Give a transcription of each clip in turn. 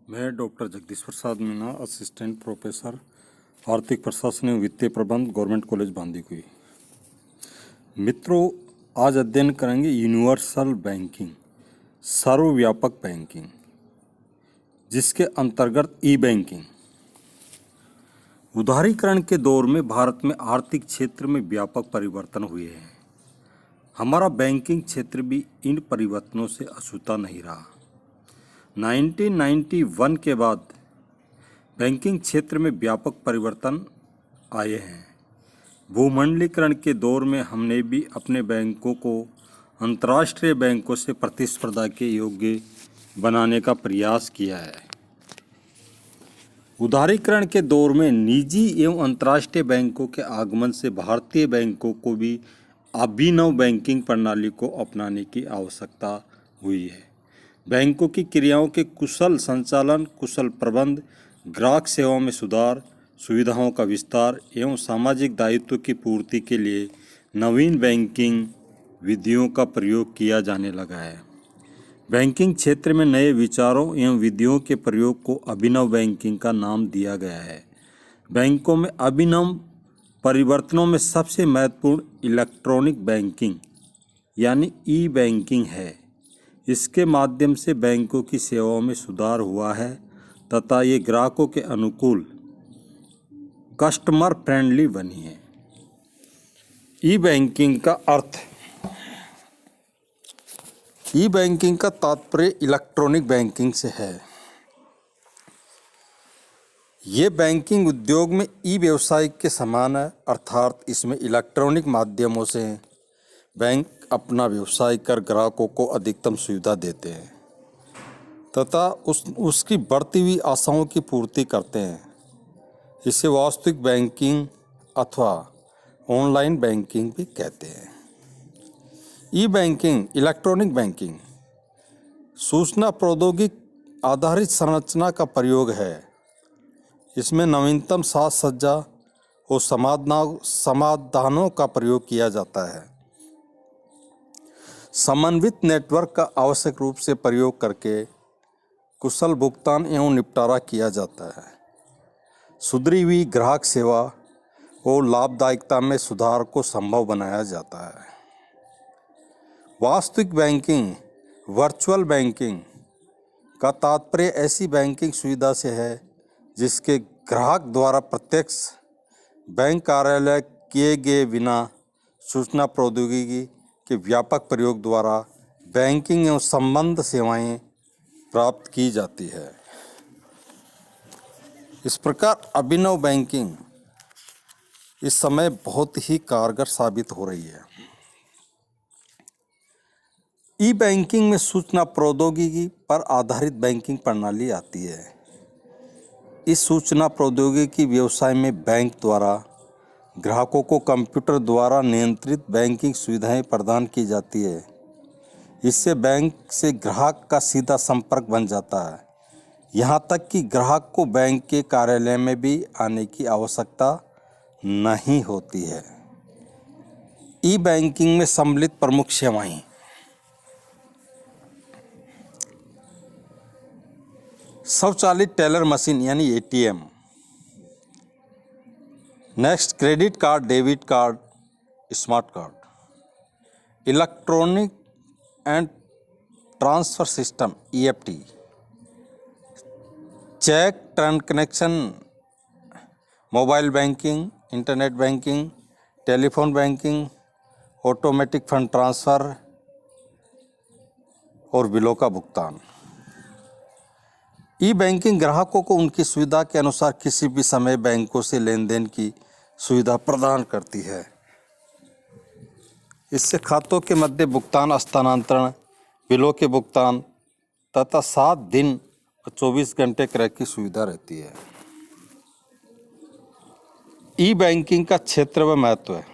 मैं doctor Jagdish Prasad Meena, assistant professor आर्थिक प्रशासन एवं वित्तीय प्रबंध, गवर्नमेंट कॉलेज बांदीकुई। मित्रों, आज अध्ययन करेंगे यूनिवर्सल बैंकिंग, सर्वव्यापक बैंकिंग, जिसके अंतर्गत ई बैंकिंग। उदारीकरण के दौर में भारत में आर्थिक क्षेत्र में व्यापक परिवर्तन हुए हैं। हमारा बैंकिंग क्षेत्र भी इन परिवर्तनों से अछूता नहीं रहा। 1991 के बाद बैंकिंग क्षेत्र में व्यापक परिवर्तन आए हैं। भूमंडलीकरण के दौर में हमने भी अपने बैंकों को अंतर्राष्ट्रीय बैंकों से प्रतिस्पर्धा के योग्य बनाने का प्रयास किया है। उदारीकरण के दौर में निजी एवं अंतर्राष्ट्रीय बैंकों के आगमन से भारतीय बैंकों को भी अभिनव बैंकिंग प्रणाली को अपनाने की आवश्यकता हुई है। बैंकों की क्रियाओं के कुशल संचालन, कुशल प्रबंध, ग्राहक सेवाओं में सुधार, सुविधाओं का विस्तार एवं सामाजिक दायित्व की पूर्ति के लिए नवीन बैंकिंग विधियों का प्रयोग किया जाने लगा है। बैंकिंग क्षेत्र में नए विचारों एवं विधियों के प्रयोग को अभिनव बैंकिंग का नाम दिया गया है। बैंकों में अभिनव परिवर्तनों में सबसे महत्वपूर्ण इलेक्ट्रॉनिक बैंकिंग यानी ई बैंकिंग है। इसके माध्यम से बैंकों की सेवाओं में सुधार हुआ है तथा ये ग्राहकों के अनुकूल कस्टमर फ्रेंडली बनी है। ई बैंकिंग का अर्थ, ई बैंकिंग का तात्पर्य इलेक्ट्रॉनिक बैंकिंग से है। ये बैंकिंग उद्योग में ई व्यवसाय के समान है, अर्थात इसमें इलेक्ट्रॉनिक माध्यमों से बैंक अपना व्यवसाय कर ग्राहकों को अधिकतम सुविधा देते हैं तथा उसकी बढ़ती हुई आशाओं की पूर्ति करते हैं। इसे वास्तविक बैंकिंग अथवा ऑनलाइन बैंकिंग भी कहते हैं। ई बैंकिंग, इलेक्ट्रॉनिक बैंकिंग सूचना प्रौद्योगिकी आधारित संरचना का प्रयोग है। इसमें नवीनतम साज सज्जा और समाधानों का प्रयोग किया जाता है। समन्वित नेटवर्क का आवश्यक रूप से प्रयोग करके कुशल भुगतान एवं निपटारा किया जाता है। सुधरी हुई ग्राहक सेवा और लाभदायकता में सुधार को संभव बनाया जाता है। वास्तविक बैंकिंग, वर्चुअल बैंकिंग का तात्पर्य ऐसी बैंकिंग सुविधा से है जिसके ग्राहक द्वारा प्रत्यक्ष बैंक कार्यालय किए गए बिना सूचना प्रौद्योगिकी के व्यापक प्रयोग द्वारा बैंकिंग एवं संबद्ध सेवाएं प्राप्त की जाती है। इस प्रकार अभिनव बैंकिंग इस समय बहुत ही कारगर साबित हो रही है। ई बैंकिंग में सूचना प्रौद्योगिकी पर आधारित बैंकिंग प्रणाली आती है। इस सूचना प्रौद्योगिकी व्यवसाय में बैंक द्वारा ग्राहकों को कंप्यूटर द्वारा नियंत्रित बैंकिंग सुविधाएं प्रदान की जाती है। इससे बैंक से ग्राहक का सीधा संपर्क बन जाता है, यहाँ तक कि ग्राहक को बैंक के कार्यालय में भी आने की आवश्यकता नहीं होती है। ई बैंकिंग में सम्मिलित प्रमुख सेवाएं, स्वचालित टेलर मशीन यानी ATM, next credit card, debit card, smart card, electronic and transfer system EFT, cheque transaction, mobile banking, internet banking, telephone banking, automatic fund transfer और बिलों का भुगतान। ई बैंकिंग ग्राहकों को उनकी सुविधा के अनुसार किसी भी समय बैंकों से लेन देन की सुविधा प्रदान करती है। इससे खातों के मध्य भुगतान स्थानांतरण, बिलों के भुगतान तथा 7 दिन और 24 घंटे क्रय की सुविधा रहती है। ई बैंकिंग का क्षेत्र व महत्व है।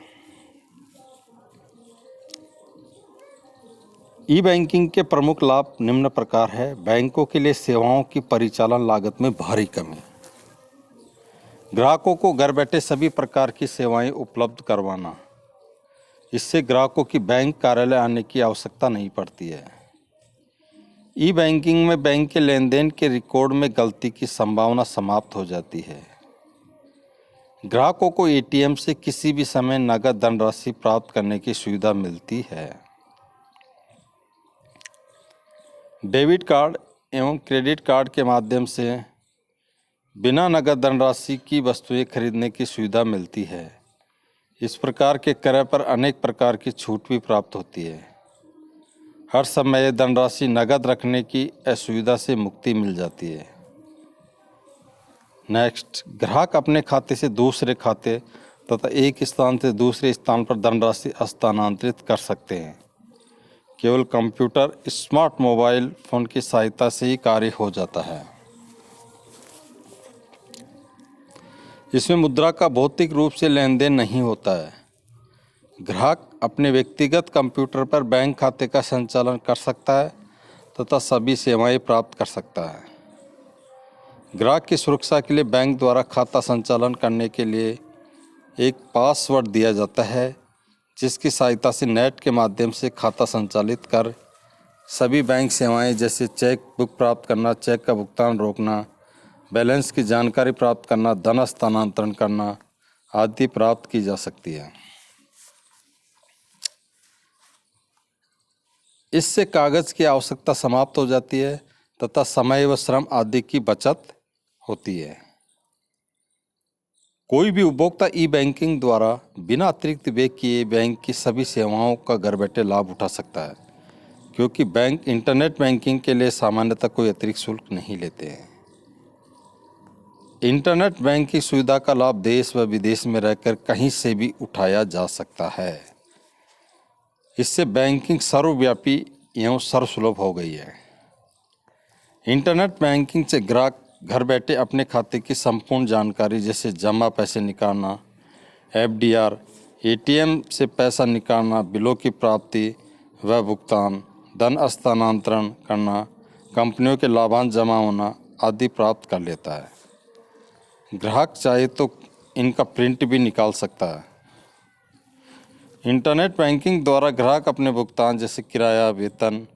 ई बैंकिंग के प्रमुख लाभ निम्न प्रकार है। बैंकों के लिए सेवाओं की परिचालन लागत में भारी कमी, ग्राहकों को घर बैठे सभी प्रकार की सेवाएं उपलब्ध करवाना। इससे ग्राहकों की बैंक कार्यालय आने की आवश्यकता नहीं पड़ती है। ई बैंकिंग में बैंक के लेन देन के रिकॉर्ड में गलती की संभावना समाप्त हो जाती है। ग्राहकों को एटीएम से किसी भी समय नगद धनराशि प्राप्त करने की सुविधा मिलती है। डेबिट कार्ड एवं क्रेडिट कार्ड के माध्यम से बिना नगद धनराशि की वस्तुएं खरीदने की सुविधा मिलती है। इस प्रकार के क्रय पर अनेक प्रकार की छूट भी प्राप्त होती है। हर समय धनराशि नगद रखने की असुविधा से मुक्ति मिल जाती है। नेक्स्ट, ग्राहक अपने खाते से दूसरे खाते तथा एक स्थान से दूसरे स्थान पर धनराशि स्थानांतरित कर सकते हैं। केवल कंप्यूटर, स्मार्ट मोबाइल फोन की सहायता से ही कार्य हो जाता है। इसमें मुद्रा का भौतिक रूप से लेन देन नहीं होता है। ग्राहक अपने व्यक्तिगत कंप्यूटर पर बैंक खाते का संचालन कर सकता है तथा सभी सेवाएं प्राप्त कर सकता है। ग्राहक की सुरक्षा के लिए बैंक द्वारा खाता संचालन करने के लिए एक पासवर्ड दिया जाता है, जिसकी सहायता से नेट के माध्यम से खाता संचालित कर सभी बैंक सेवाएं जैसे चेक बुक प्राप्त करना, चेक का भुगतान रोकना, बैलेंस की जानकारी प्राप्त करना, धन हस्तांतरण करना आदि प्राप्त की जा सकती है। इससे कागज की आवश्यकता समाप्त हो जाती है तथा समय व श्रम आदि की बचत होती है। कोई भी उपभोक्ता ई बैंकिंग द्वारा बिना अतिरिक्त व्यय किए बैंक की सभी सेवाओं का घर बैठे लाभ उठा सकता है, क्योंकि बैंक इंटरनेट बैंकिंग के लिए सामान्यतः कोई अतिरिक्त शुल्क नहीं लेते हैं। इंटरनेट बैंकिंग सुविधा का लाभ देश व विदेश में रहकर कहीं से भी उठाया जा सकता है। इससे बैंकिंग सर्वव्यापी एवं सर्वसुलभ हो गई है। इंटरनेट बैंकिंग से ग्राहक घर बैठे अपने खाते की संपूर्ण जानकारी जैसे जमा पैसे निकालना, एफडीआर, एटीएम से पैसा निकालना, बिलों की प्राप्ति व भुगतान, धन हस्तांतरण करना, कंपनियों के लाभांश जमा होना आदि प्राप्त कर लेता है। ग्राहक चाहे तो इनका प्रिंट भी निकाल सकता है। इंटरनेट बैंकिंग द्वारा ग्राहक अपने भुगतान जैसे किराया, वेतन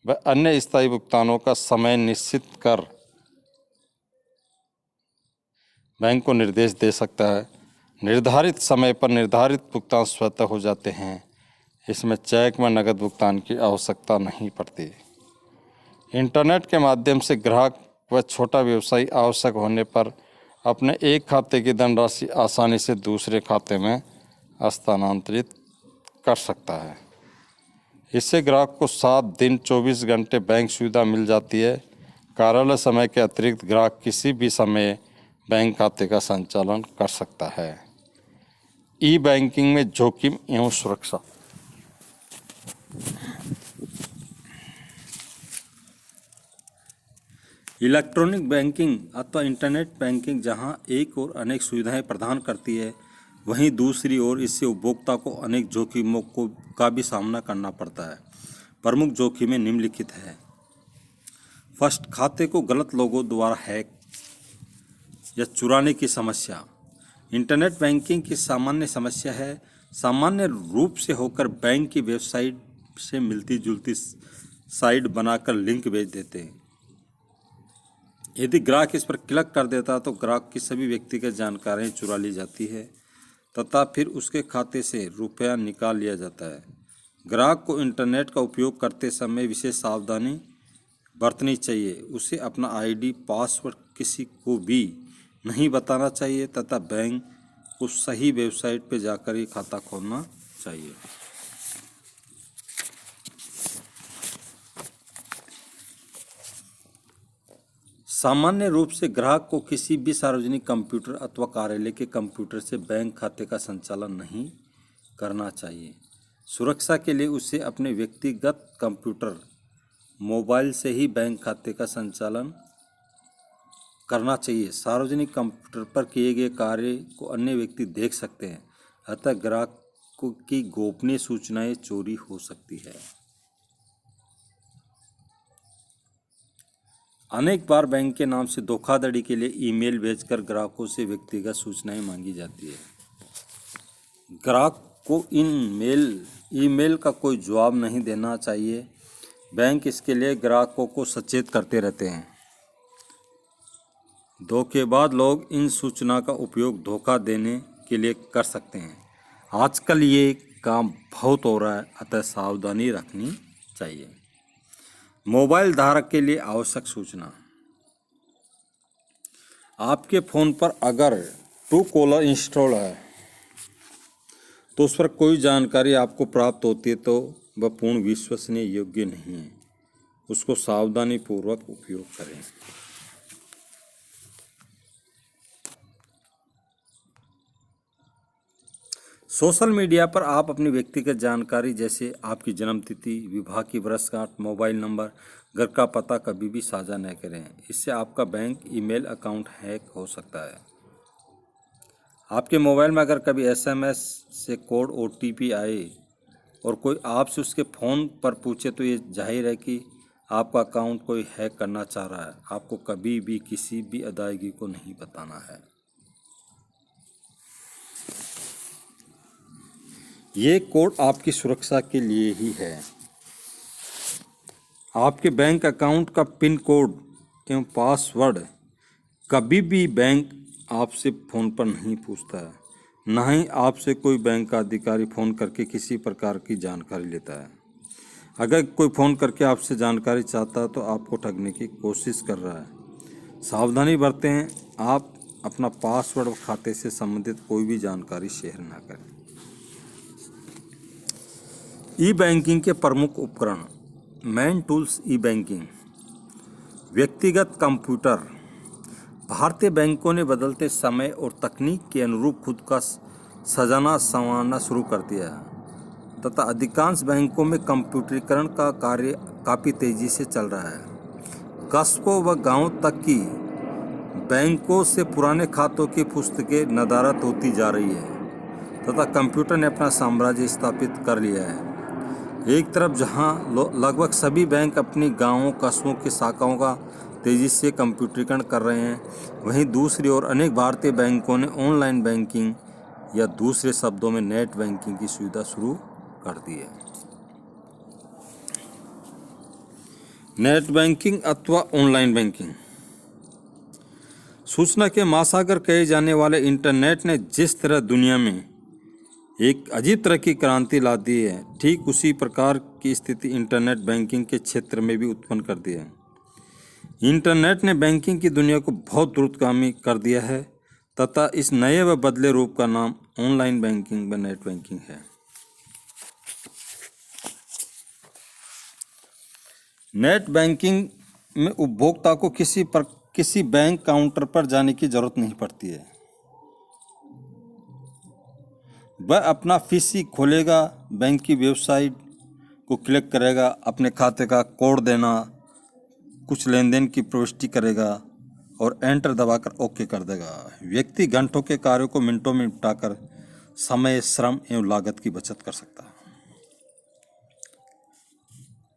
व अन्य स्थायी भुगतानों का समय निश्चित कर बैंक को निर्देश दे सकता है। निर्धारित समय पर निर्धारित भुगतान स्वतः हो जाते हैं। इसमें चेक में नकद भुगतान की आवश्यकता नहीं पड़ती। इंटरनेट के माध्यम से ग्राहक व छोटा व्यवसायी आवश्यक होने पर अपने एक खाते की धनराशि आसानी से दूसरे खाते में हस्तांतरित कर सकता है। इससे ग्राहक को 7 दिन 24 घंटे बैंक सुविधा मिल जाती है। कार्यालय समय के अतिरिक्त ग्राहक किसी भी समय बैंक खाते का संचालन कर सकता है। ई बैंकिंग में जोखिम एवं सुरक्षा। इलेक्ट्रॉनिक बैंकिंग अथवा इंटरनेट बैंकिंग जहां एक और अनेक सुविधाएं प्रदान करती है, वहीं दूसरी ओर इससे उपभोक्ता को अनेक जोखिमों का भी सामना करना पड़ता है। प्रमुख जोखिमें निम्नलिखित है। फर्स्ट, खाते को गलत लोगों द्वारा हैक या चुराने की समस्या। इंटरनेट बैंकिंग की सामान्य समस्या है। सामान्य रूप से होकर बैंक की वेबसाइट से मिलती जुलती साइट बनाकर लिंक भेज देते हैं। यदि ग्राहक इस पर क्लिक कर देता है तो ग्राहक की सभी व्यक्तिगत जानकारियां चुरा ली जाती है तथा फिर उसके खाते से रुपया निकाल लिया जाता है। ग्राहक को इंटरनेट का उपयोग करते समय विशेष सावधानी बरतनी चाहिए। उसे अपना आईडी, पासवर्ड किसी को भी नहीं बताना चाहिए तथा बैंक को सही वेबसाइट पर जाकर ही खाता खोलना चाहिए। सामान्य रूप से ग्राहक को किसी भी सार्वजनिक कंप्यूटर अथवा कार्यालय के कंप्यूटर से बैंक खाते का संचालन नहीं करना चाहिए। सुरक्षा के लिए उसे अपने व्यक्तिगत कंप्यूटर, मोबाइल से ही बैंक खाते का संचालन करना चाहिए। सार्वजनिक कंप्यूटर पर किए गए कार्य को अन्य व्यक्ति देख सकते हैं, अतः ग्राहक की गोपनीय सूचनाएं चोरी हो सकती है। अनेक बार बैंक के नाम से धोखाधड़ी के लिए ईमेल भेजकर ग्राहकों से व्यक्तिगत सूचनाएं मांगी जाती है। ग्राहक को ईमेल का कोई जवाब नहीं देना चाहिए। बैंक इसके लिए ग्राहकों को सचेत करते रहते हैं। धोखेबाज लोग इन सूचना का उपयोग धोखा देने के लिए कर सकते हैं। आजकल ये काम बहुत हो रहा है, अतः सावधानी रखनी चाहिए। मोबाइल धारक के लिए आवश्यक सूचना। आपके फ़ोन पर अगर ट्रू कॉलर इंस्टॉल है तो उस पर कोई जानकारी आपको प्राप्त होती है तो वह पूर्ण विश्वसनीय योग्य नहीं है। उसको सावधानी पूर्वक उपयोग करें। सोशल मीडिया पर आप अपनी व्यक्तिगत जानकारी जैसे आपकी जन्मतिथि, विवाह की वर्षगांठ, मोबाइल नंबर, घर का पता कभी भी साझा न करें। इससे आपका बैंक ईमेल अकाउंट हैक हो सकता है। आपके मोबाइल में अगर कभी SMS से कोड OTP आए और कोई आपसे उसके फ़ोन पर पूछे तो ये जाहिर है कि आपका अकाउंट कोई हैक करना चाह रहा है। आपको कभी भी किसी भी अदायगी को नहीं बताना है। ये कोड आपकी सुरक्षा के लिए ही है। आपके बैंक अकाउंट का पिन कोड एवं पासवर्ड कभी भी बैंक आपसे फ़ोन पर नहीं पूछता है। न ही आपसे कोई बैंक का अधिकारी फ़ोन करके किसी प्रकार की जानकारी लेता है। अगर कोई फ़ोन करके आपसे जानकारी चाहता है तो आपको ठगने की कोशिश कर रहा है। सावधानी बरतें। आप अपना पासवर्ड और खाते से संबंधित कोई भी जानकारी शेयर ना करें। ई बैंकिंग के प्रमुख उपकरण। मेन टूल्स ई बैंकिंग। व्यक्तिगत कंप्यूटर। भारतीय बैंकों ने बदलते समय और तकनीक के अनुरूप खुद का सजाना संवारना शुरू कर दिया है तथा अधिकांश बैंकों में कंप्यूटरीकरण का कार्य काफ़ी तेजी से चल रहा है। कस्बों व गांवों तक की बैंकों से पुराने खातों की पुस्तकें नदारद होती जा रही है तथा कंप्यूटर ने अपना साम्राज्य स्थापित कर लिया है। एक तरफ जहां लगभग सभी बैंक अपनी गांवों कस्बों की शाखाओं का तेजी से कंप्यूटरीकरण कर रहे हैं, वहीं दूसरी ओर अनेक भारतीय बैंकों ने ऑनलाइन बैंकिंग या दूसरे शब्दों में नेट बैंकिंग की सुविधा शुरू कर दी है। नेट बैंकिंग अथवा ऑनलाइन बैंकिंग। सूचना के महासागर कहे जाने वाले इंटरनेट ने जिस तरह दुनिया में एक अजीब तरह की क्रांति ला दी है, ठीक उसी प्रकार की स्थिति इंटरनेट बैंकिंग के क्षेत्र में भी उत्पन्न कर दी है। इंटरनेट ने बैंकिंग की दुनिया को बहुत द्रुतगामी कर दिया है तथा इस नए व बदले रूप का नाम ऑनलाइन बैंकिंग व नेट बैंकिंग है। नेट बैंकिंग में उपभोक्ता को किसी बैंक काउंटर पर जाने की जरूरत नहीं पड़ती है। वह अपना पीसी खोलेगा, बैंक की वेबसाइट को क्लिक करेगा, अपने खाते का कोड देना, कुछ लेन देन की प्रविष्टि करेगा और एंटर दबाकर ओके कर देगा। व्यक्ति घंटों के कार्यों को मिनटों में निपटाकर समय, श्रम एवं लागत की बचत कर सकता है।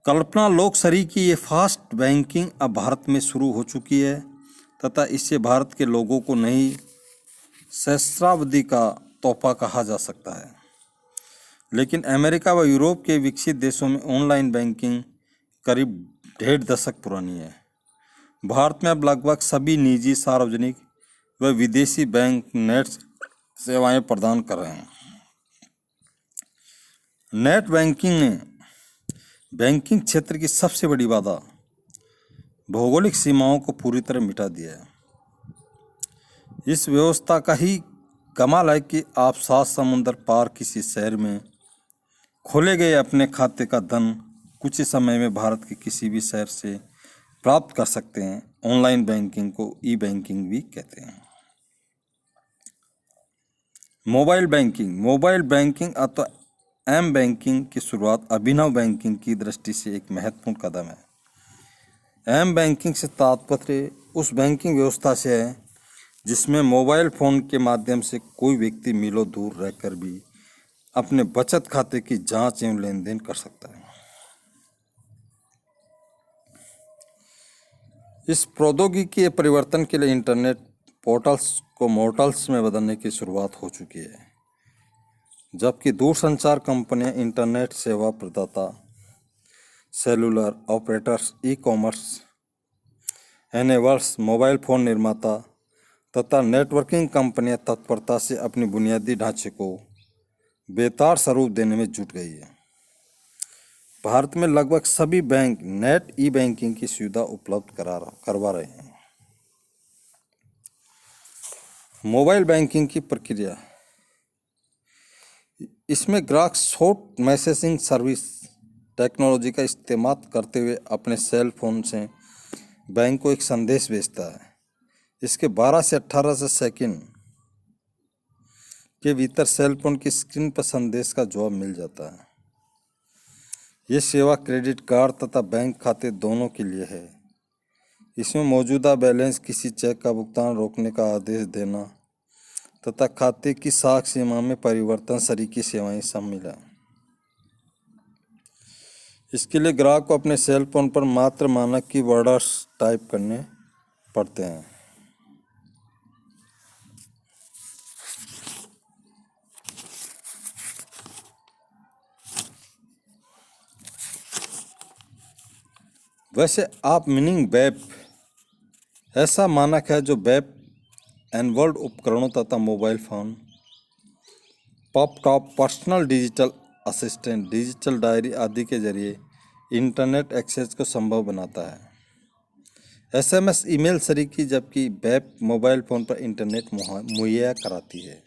कल्पना लोकसरी की ये फास्ट बैंकिंग अब भारत में शुरू हो चुकी है तथा इससे भारत के लोगों को नई सहस्राब्दी का तोहफा कहा जा सकता है। लेकिन अमेरिका व यूरोप के विकसित देशों में ऑनलाइन बैंकिंग करीब 1.5 दशक पुरानी है। भारत में अब लगभग सभी निजी, सार्वजनिक व विदेशी बैंक नेट सेवाएं प्रदान कर रहे हैं। नेट बैंकिंग ने बैंकिंग क्षेत्र की सबसे बड़ी बाधा भौगोलिक सीमाओं को पूरी तरह मिटा दिया है। इस व्यवस्था का ही कमाल है कि आप 7 समुंदर पार किसी शहर में खोले गए अपने खाते का धन कुछ ही समय में भारत के किसी भी शहर से प्राप्त कर सकते हैं। ऑनलाइन बैंकिंग को ई बैंकिंग भी कहते हैं। मोबाइल बैंकिंग अथवा एम बैंकिंग की शुरुआत अभिनव बैंकिंग की दृष्टि से एक महत्वपूर्ण कदम है। एम बैंकिंग से तात्पर्य उस बैंकिंग व्यवस्था से है जिसमें मोबाइल फ़ोन के माध्यम से कोई व्यक्ति मीलों दूर रहकर भी अपने बचत खाते की जांच एवं लेन देन कर सकता है। इस प्रौद्योगिकी के परिवर्तन के लिए इंटरनेट पोर्टल्स को मोर्टल्स में बदलने की शुरुआत हो चुकी है, जबकि दूरसंचार कंपनियां इंटरनेट सेवा प्रदाता cellular operators, e commerce enables, mobile phone निर्माता तथा नेटवर्किंग कंपनियां तत्परता से अपनी बुनियादी ढांचे को बेहतर स्वरूप देने में जुट गई है। भारत में लगभग सभी बैंक नेट ई बैंकिंग की सुविधा उपलब्ध करवा रहे हैं। मोबाइल बैंकिंग की प्रक्रिया, इसमें ग्राहक शॉर्ट मैसेजिंग सर्विस टेक्नोलॉजी का इस्तेमाल करते हुए अपने सेल फोन से बैंक को एक संदेश भेजता है। इसके 12 से 18 सेकंड के भीतर सेल फोन की स्क्रीन पर संदेश का जवाब मिल जाता है। ये सेवा क्रेडिट कार्ड तथा बैंक खाते दोनों के लिए है। इसमें मौजूदा बैलेंस, किसी चेक का भुगतान रोकने का आदेश देना तथा खाते की साख सीमा में परिवर्तन सरीकी सेवाएं शामिल हैं। इसके लिए ग्राहक को अपने सेल फोन पर मात्र मानक की वर्ड्स टाइप करने पड़ते हैं। वैसे आप मीनिंग वेब ऐसा मानक है जो वेब एनवर्ल्ड उपकरणों तथा mobile phone, laptop, personal digital assistant, digital diary आदि के जरिए इंटरनेट एक्सेस को संभव बनाता है। एसएमएस ईमेल सरीकी, जबकि वेब मोबाइल फ़ोन पर इंटरनेट मुहैया कराती है।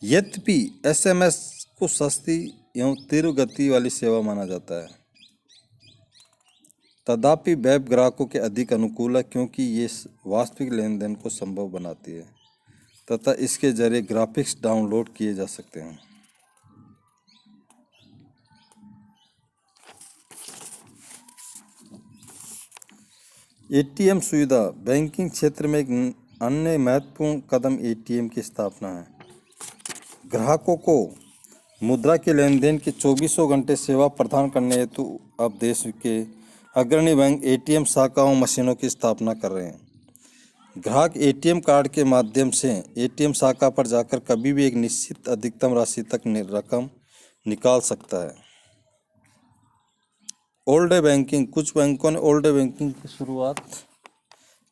यद्यपि एसएमएस को सस्ती एवं तीव्र गति वाली सेवा माना जाता है, तथापि वेब ग्राहकों के अधिक अनुकूल है क्योंकि ये वास्तविक लेन देन को संभव बनाती है तथा इसके जरिए ग्राफिक्स डाउनलोड किए जा सकते हैं। एटीएम सुविधा, बैंकिंग क्षेत्र में एक अन्य महत्वपूर्ण कदम एटीएम की स्थापना है। ग्राहकों को मुद्रा के लेन देन की 24 घंटे सेवा प्रदान करने हेतु अब देश के अग्रणी बैंक एटीएम शाखाओं मशीनों की स्थापना कर रहे हैं। ग्राहक एटीएम कार्ड के माध्यम से एटीएम शाखा पर जाकर कभी भी एक निश्चित अधिकतम राशि तक रकम निकाल सकता है। ओल्ड डे बैंकिंग, कुछ बैंकों ने ओल्ड डे बैंकिंग की शुरुआत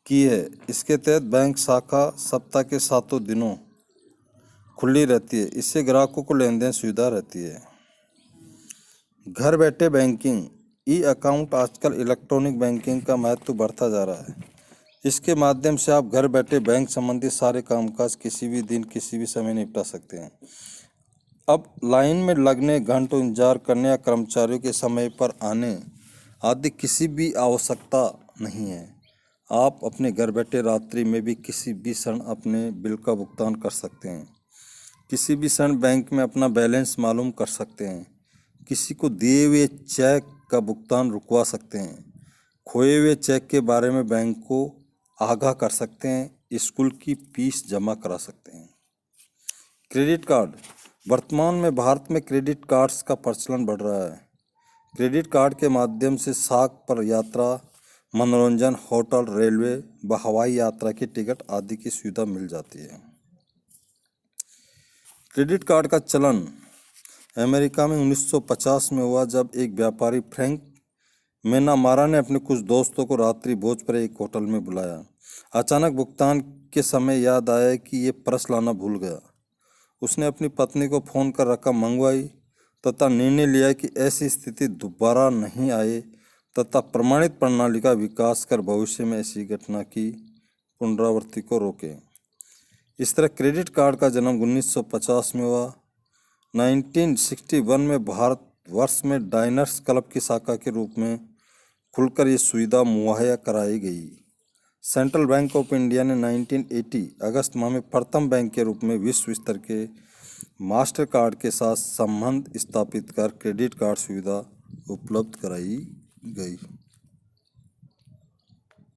की है। इसके तहत बैंक शाखा सप्ताह के 7 दिनों खुली रहती है। इससे ग्राहकों को लेन देन सुविधा रहती है। घर बैठे बैंकिंग, ई अकाउंट, आजकल इलेक्ट्रॉनिक बैंकिंग का महत्व बढ़ता जा रहा है। इसके माध्यम से आप घर बैठे बैंक संबंधी सारे कामकाज किसी भी दिन किसी भी समय निपटा सकते हैं। अब लाइन में लगने, घंटों इंतजार करने या कर्मचारियों के समय पर आने आदि किसी भी आवश्यकता नहीं है। आप अपने घर बैठे रात्रि में भी किसी भी क्षण अपने बिल का भुगतान कर सकते हैं। किसी भी क्षण बैंक में अपना बैलेंस मालूम कर सकते हैं। किसी को दिए हुए चेक का भुगतान रुकवा सकते हैं। खोए हुए चेक के बारे में बैंक को आगाह कर सकते हैं। स्कूल की फीस जमा करा सकते हैं। क्रेडिट कार्ड, वर्तमान में भारत में क्रेडिट कार्ड्स का प्रचलन बढ़ रहा है। क्रेडिट कार्ड के माध्यम से साख पर यात्रा, मनोरंजन, होटल, रेलवे व हवाई यात्रा की टिकट आदि की सुविधा मिल जाती है। क्रेडिट कार्ड का चलन अमेरिका में 1950 में हुआ, जब एक व्यापारी फ्रैंक मैनामारा ने अपने कुछ दोस्तों को रात्रि भोज पर एक होटल में बुलाया। अचानक भुगतान के समय याद आया कि ये पर्स लाना भूल गया। उसने अपनी पत्नी को फ़ोन कर रकम मंगवाई तथा निर्णय लिया कि ऐसी स्थिति दोबारा नहीं आए तथा प्रमाणित प्रणाली का विकास कर भविष्य में ऐसी घटना की पुनरावृत्ति को रोके। इस तरह क्रेडिट कार्ड का जन्म 1950 में हुआ। 1961 में भारतवर्ष में डाइनर्स क्लब की शाखा के रूप में खुलकर ये सुविधा मुहैया कराई गई। सेंट्रल बैंक ऑफ इंडिया ने 1980 अगस्त माह में प्रथम बैंक के रूप में विश्व स्तर के मास्टर कार्ड के साथ संबंध स्थापित कर क्रेडिट कार्ड सुविधा उपलब्ध कराई गई।